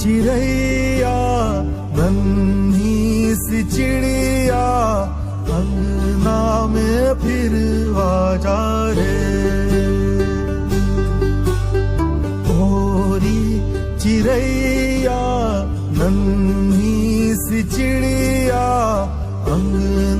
चिड़ैया नन्ही सी चिड़िया अंगना में फिर आ जा रे। गोरी चिड़ैया नन्ही सी चिड़िया अंगना